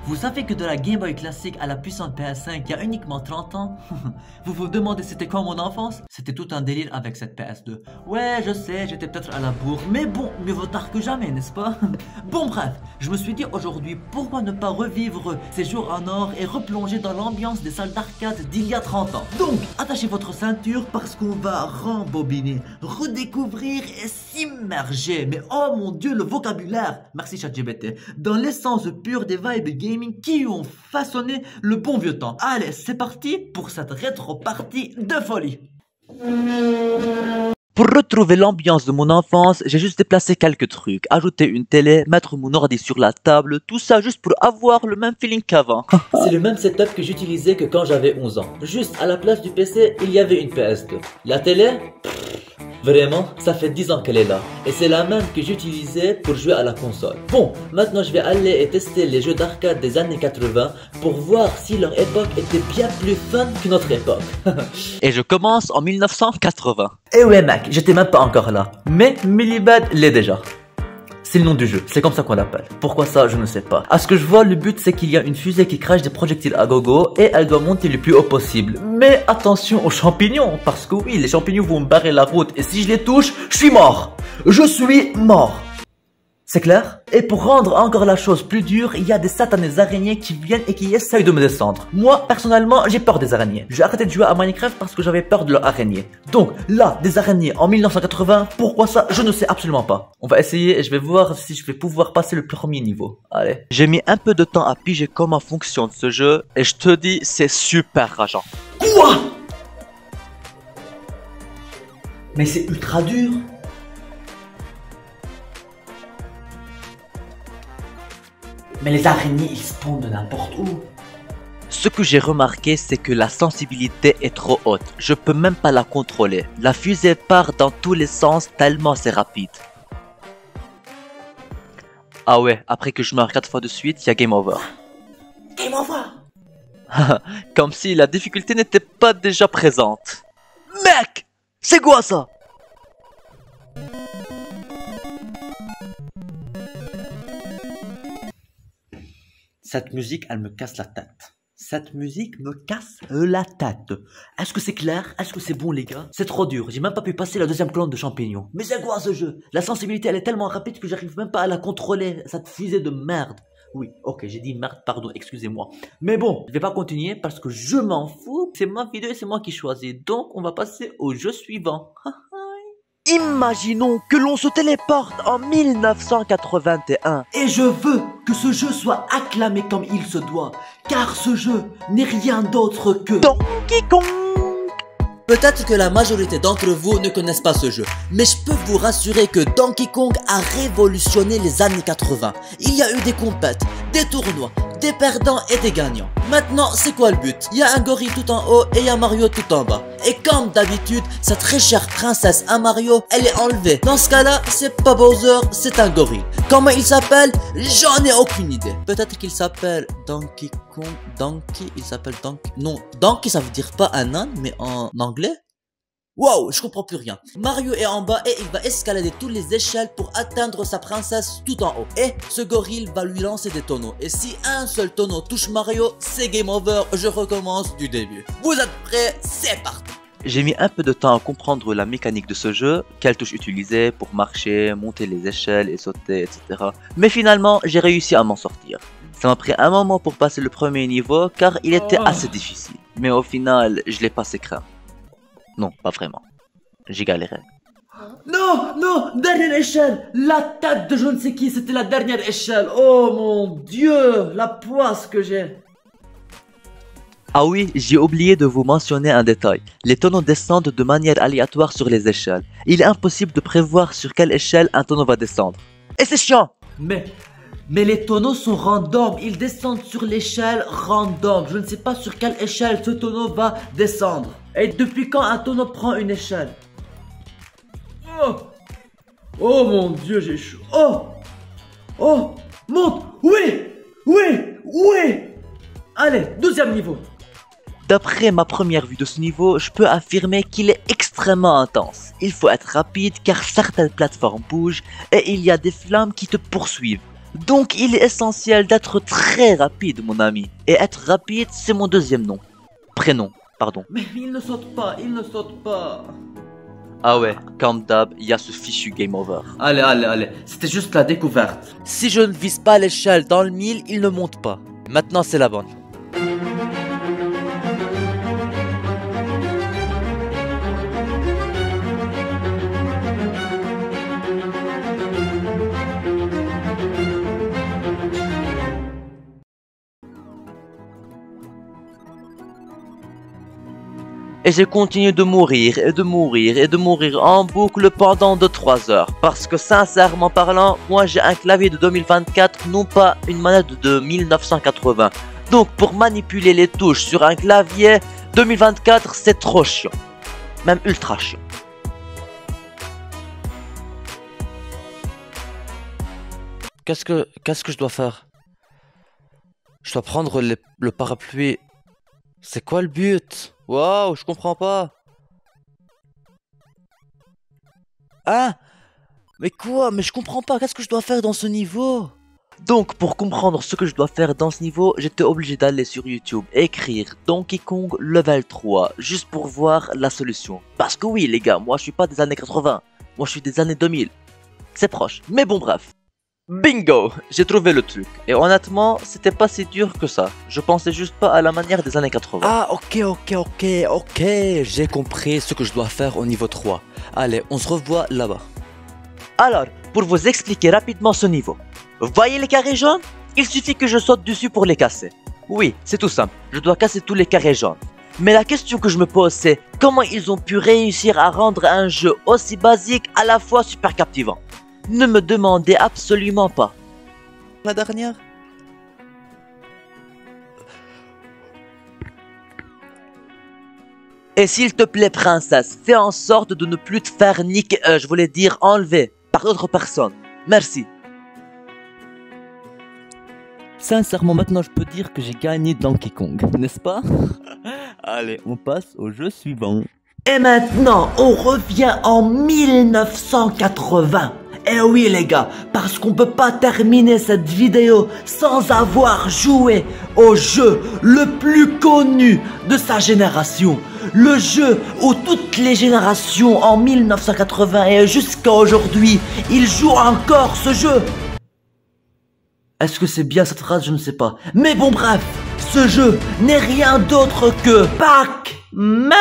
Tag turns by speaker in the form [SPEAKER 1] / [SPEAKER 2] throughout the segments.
[SPEAKER 1] Vous savez que de la Game Boy classique à la puissante PS5 il y a uniquement 30 ans? Vous vous demandez c'était quoi mon enfance? C'était tout un délire avec cette PS2. Ouais, je sais, j'étais peut-être à la bourre, mais bon, mieux vaut tard que jamais, n'est-ce pas? Bon bref, je me suis dit aujourd'hui, pourquoi ne pas revivre ces jours en or et replonger dans l'ambiance des salles d'arcade d'il y a 30 ans. Donc, attachez votre ceinture parce qu'on va rembobiner, redécouvrir et s'immerger, mais oh mon dieu, le vocabulaire, merci ChatGPT, dans l'essence pure des vibes gaming qui ont façonné le bon vieux temps. Allez, c'est parti pour cette rétro-partie de folie. Pour retrouver l'ambiance de mon enfance, j'ai juste déplacé quelques trucs, ajouter une télé, mettre mon ordi sur la table, tout ça juste pour avoir le même feeling qu'avant. C'est le même setup que j'utilisais que quand j'avais 11 ans. Juste à la place du PC, il y avait une PS2. La télé? Vraiment, ça fait 10 ans qu'elle est là. Et c'est la même que j'utilisais pour jouer à la console. Bon, maintenant je vais aller et tester les jeux d'arcade des années 80 pour voir si leur époque était bien plus fun que notre époque. Et je commence en 1980. Eh ouais mec, j'étais même pas encore là. Mais Millibad l'est déjà. C'est le nom du jeu, c'est comme ça qu'on l'appelle. Pourquoi ça, je ne sais pas. À ce que je vois, le but c'est qu'il y a une fusée qui crache des projectiles à gogo et elle doit monter le plus haut possible. Mais attention aux champignons, parce que oui, les champignons vont me barrer la route et si je les touche, je suis mort. Je suis mort. C'est clair? Et pour rendre encore la chose plus dure, il y a des satanées araignées qui viennent et qui essayent de me descendre. Moi, personnellement, j'ai peur des araignées. J'ai arrêté de jouer à Minecraft parce que j'avais peur de l'araignée. Donc, là, des araignées en 1980, pourquoi ça? Je ne sais absolument pas. On va essayer et je vais voir si je vais pouvoir passer le premier niveau. Allez. J'ai mis un peu de temps à piger comment fonctionne ce jeu et je te dis, c'est super rageant. Quoi? Mais c'est ultra dur. Mais les araignées, ils spawnent de n'importe où. Ce que j'ai remarqué, c'est que la sensibilité est trop haute. Je peux même pas la contrôler. La fusée part dans tous les sens tellement c'est rapide. Ah ouais, après que je meurs 4 fois de suite, il y a Game Over. Game Over. Comme si la difficulté n'était pas déjà présente. Mec, c'est quoi ça? Cette musique, elle me casse la tête. Cette musique me casse la tête. Est-ce que c'est clair? Est-ce que c'est bon les gars? C'est trop dur, j'ai même pas pu passer la deuxième colonne de champignons. Mais c'est quoi ce jeu? La sensibilité elle est tellement rapide que j'arrive même pas à la contrôler, cette fusée de merde. Oui, ok, j'ai dit merde, pardon, excusez-moi. Mais bon, je vais pas continuer parce que je m'en fous. C'est ma vidéo et c'est moi qui choisis. Donc on va passer au jeu suivant. Imaginons que l'on se téléporte en 1981 et je veux que ce jeu soit acclamé comme il se doit, car ce jeu n'est rien d'autre que Donkey Kong. Peut-être que la majorité d'entre vous ne connaissent pas ce jeu, mais je peux vous rassurer que Donkey Kong a révolutionné les années 80. Il y a eu des compètes, des tournois, des perdants et des gagnants. Maintenant, c'est quoi le but? Il y a un gorille tout en haut et il y a Mario tout en bas. Et comme d'habitude, cette très chère princesse à Mario, elle est enlevée. Dans ce cas-là, c'est pas Bowser, c'est un gorille. Comment il s'appelle? J'en ai aucune idée. Peut-être qu'il s'appelle Donkey Kong. Donkey, il s'appelle Donkey. Non, Donkey ça veut dire pas un âne, mais en anglais. Wow, je comprends plus rien. Mario est en bas et il va escalader toutes les échelles pour atteindre sa princesse tout en haut. Et ce gorille va lui lancer des tonneaux. Et si un seul tonneau touche Mario, c'est game over, je recommence du début. Vous êtes prêts? C'est parti. J'ai mis un peu de temps à comprendre la mécanique de ce jeu, quelles touches utiliser pour marcher, monter les échelles et sauter, etc. Mais finalement, j'ai réussi à m'en sortir. Ça m'a pris un moment pour passer le premier niveau car il était assez difficile. Mais au final, je l'ai passé crème. Non, pas vraiment. J'ai galéré. Non, non, dernière échelle. La tête de je ne sais qui, c'était la dernière échelle. Oh mon dieu, la poisse que j'ai. Ah oui, j'ai oublié de vous mentionner un détail. Les tonneaux descendent de manière aléatoire sur les échelles. Il est impossible de prévoir sur quelle échelle un tonneau va descendre. Et c'est chiant. Mais les tonneaux sont random, ils descendent sur l'échelle random. Je ne sais pas sur quelle échelle ce tonneau va descendre. Et depuis quand un tonneau prend une échelle? Oh, oh mon dieu, j'ai chaud. Oh, oh, monte. Oui, oui, oui. Allez, 12e niveau. D'après ma première vue de ce niveau, je peux affirmer qu'il est extrêmement intense. Il faut être rapide car certaines plateformes bougent et il y a des flammes qui te poursuivent. Donc il est essentiel d'être très rapide mon ami. Et être rapide c'est mon deuxième nom. Prénom, pardon.
[SPEAKER 2] Mais il ne saute pas, il ne saute pas.
[SPEAKER 1] Ah ouais, comme d'hab, il y a ce fichu game over.
[SPEAKER 2] Allez, c'était juste la découverte.
[SPEAKER 1] Si je ne vise pas l'échelle dans le 1000, il ne monte pas. Maintenant c'est la bonne. Et j'ai continué de mourir et de mourir et de mourir en boucle pendant 3 heures. Parce que sincèrement parlant, moi j'ai un clavier de 2024, non pas une manette de 1980. Donc pour manipuler les touches sur un clavier 2024, c'est trop chiant. Même ultra chiant. Qu'est-ce que je dois faire? Je dois prendre le parapluie. C'est quoi le but? Waouh, je comprends pas. Ah, mais quoi? Mais je comprends pas, qu'est-ce que je dois faire dans ce niveau? Donc, pour comprendre ce que je dois faire dans ce niveau, j'étais obligé d'aller sur YouTube, écrire Donkey Kong level 3, juste pour voir la solution. Parce que oui, les gars, moi je suis pas des années 80, moi je suis des années 2000. C'est proche, mais bon bref. Bingo! J'ai trouvé le truc. Et honnêtement, c'était pas si dur que ça. Je pensais juste pas à la manière des années 80.
[SPEAKER 3] Ah, ok, j'ai compris ce que je dois faire au niveau 3. Allez, on se revoit là-bas.
[SPEAKER 1] Alors, pour vous expliquer rapidement ce niveau. Voyez les carrés jaunes? Il suffit que je saute dessus pour les casser. Oui, c'est tout simple. Je dois casser tous les carrés jaunes. Mais la question que je me pose c'est, comment ils ont pu réussir à rendre un jeu aussi basique à la fois super captivant? Ne me demandez absolument pas. La dernière? Et s'il te plaît, princesse, fais en sorte de ne plus te faire niquer, je voulais dire enlever, par d'autres personnes. Merci.
[SPEAKER 3] Sincèrement, maintenant je peux dire que j'ai gagné Donkey Kong, n'est-ce pas? Allez, on passe au jeu suivant.
[SPEAKER 2] Et maintenant, on revient en 1980. Eh oui les gars, parce qu'on peut pas terminer cette vidéo sans avoir joué au jeu le plus connu de sa génération. Le jeu où toutes les générations en 1980 et jusqu'à aujourd'hui, ils jouent encore ce jeu. Est-ce que c'est bien cette phrase? Je ne sais pas. Mais bon bref, ce jeu n'est rien d'autre que Pac-Man.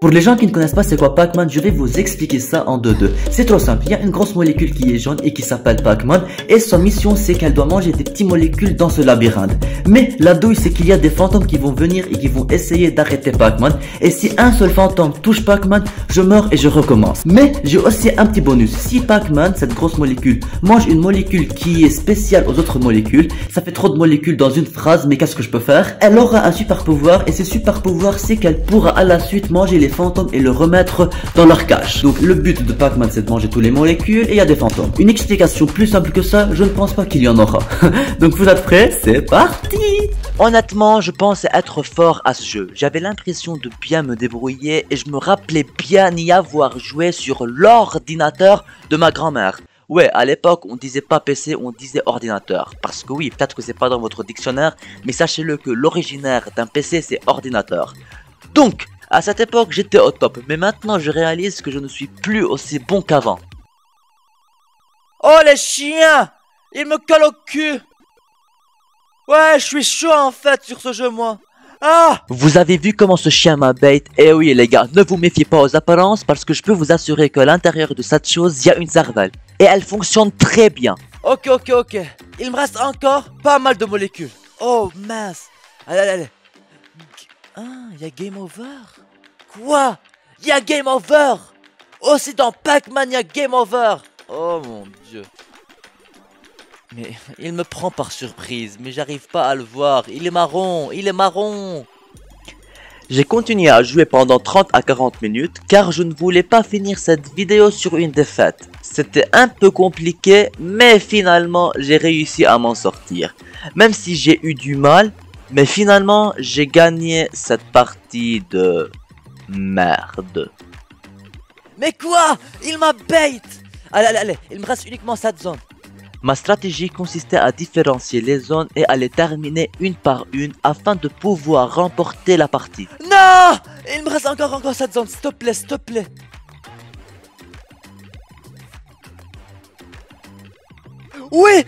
[SPEAKER 2] Pour les gens qui ne connaissent pas c'est quoi Pac-Man, je vais vous expliquer ça en 2-2. C'est trop simple, il y a une grosse molécule qui est jaune et qui s'appelle Pac-Man. Et sa mission c'est qu'elle doit manger des petites molécules dans ce labyrinthe. Mais la douille c'est qu'il y a des fantômes qui vont venir et qui vont essayer d'arrêter Pac-Man. Et si un seul fantôme touche Pac-Man, je meurs et je recommence. Mais j'ai aussi un petit bonus. Si Pac-Man, cette grosse molécule, mange une molécule qui est spéciale aux autres molécules, ça fait trop de molécules dans une phrase, mais qu'est-ce que je peux faire? Elle aura un super pouvoir et ce super pouvoir c'est qu'elle pourra à la suite manger les fantômes et le remettre dans leur cage. Donc le but de Pac-Man c'est de manger toutes les molécules et il y a des fantômes. Une explication plus simple que ça, je ne pense pas qu'il y en aura. Donc vous êtes prêts? C'est parti!
[SPEAKER 1] Honnêtement, je pense être fort à ce jeu. J'avais l'impression de bien me débrouiller et je me rappelais bien y avoir joué sur l'ordinateur de ma grand-mère. Ouais, à l'époque, on disait pas PC, on disait ordinateur. Parce que oui, peut-être que c'est pas dans votre dictionnaire, mais sachez-le que l'originaire d'un PC c'est ordinateur. Donc, à cette époque, j'étais au top, mais maintenant je réalise que je ne suis plus aussi bon qu'avant. Oh les chiens! Ils me collent au cul! Ouais, je suis chaud en fait sur ce jeu moi. Ah! Vous avez vu comment ce chien m'a bait? Eh oui les gars, ne vous méfiez pas aux apparences parce que je peux vous assurer qu'à l'intérieur de cette chose, il y a une cervelle. Et elle fonctionne très bien. Ok. Il me reste encore pas mal de molécules. Oh mince. Allez. Ah, il y a Game Over. Quoi? Il y a Game Over. Aussi dans Pac-Man, il y a Game Over. Oh mon dieu. Mais il me prend par surprise, mais j'arrive pas à le voir. Il est marron. J'ai continué à jouer pendant 30 à 40 minutes car je ne voulais pas finir cette vidéo sur une défaite. C'était un peu compliqué, mais finalement j'ai réussi à m'en sortir. Même si j'ai eu du mal, mais finalement j'ai gagné cette partie de merde.
[SPEAKER 3] Mais quoi? Il m'a bait! Allez, il me reste uniquement cette zone.
[SPEAKER 2] Ma stratégie consistait à différencier les zones et à les terminer une par une afin de pouvoir remporter la partie.
[SPEAKER 3] Non! Il me reste encore cette zone, s'il te plaît, s'il te plaît. Oui!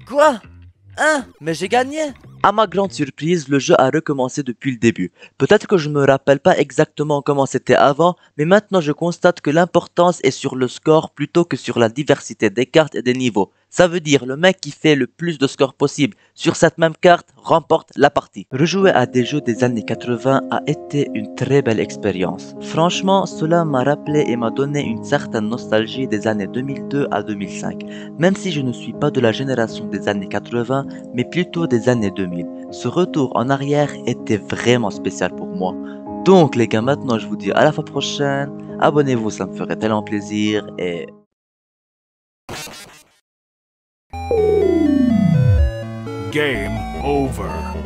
[SPEAKER 3] Quoi? Hein? Mais j'ai gagné!
[SPEAKER 2] À ma grande surprise, le jeu a recommencé depuis le début. Peut-être que je me rappelle pas exactement comment c'était avant, mais maintenant je constate que l'importance est sur le score plutôt que sur la diversité des cartes et des niveaux. Ça veut dire le mec qui fait le plus de scores possible sur cette même carte remporte la partie. Rejouer à des jeux des années 80 a été une très belle expérience. Franchement, cela m'a rappelé et m'a donné une certaine nostalgie des années 2002 à 2005. Même si je ne suis pas de la génération des années 80, mais plutôt des années 2000. Ce retour en arrière était vraiment spécial pour moi. Donc les gars, maintenant je vous dis à la fois prochaine. Abonnez-vous, ça me ferait tellement plaisir et...
[SPEAKER 4] Game over.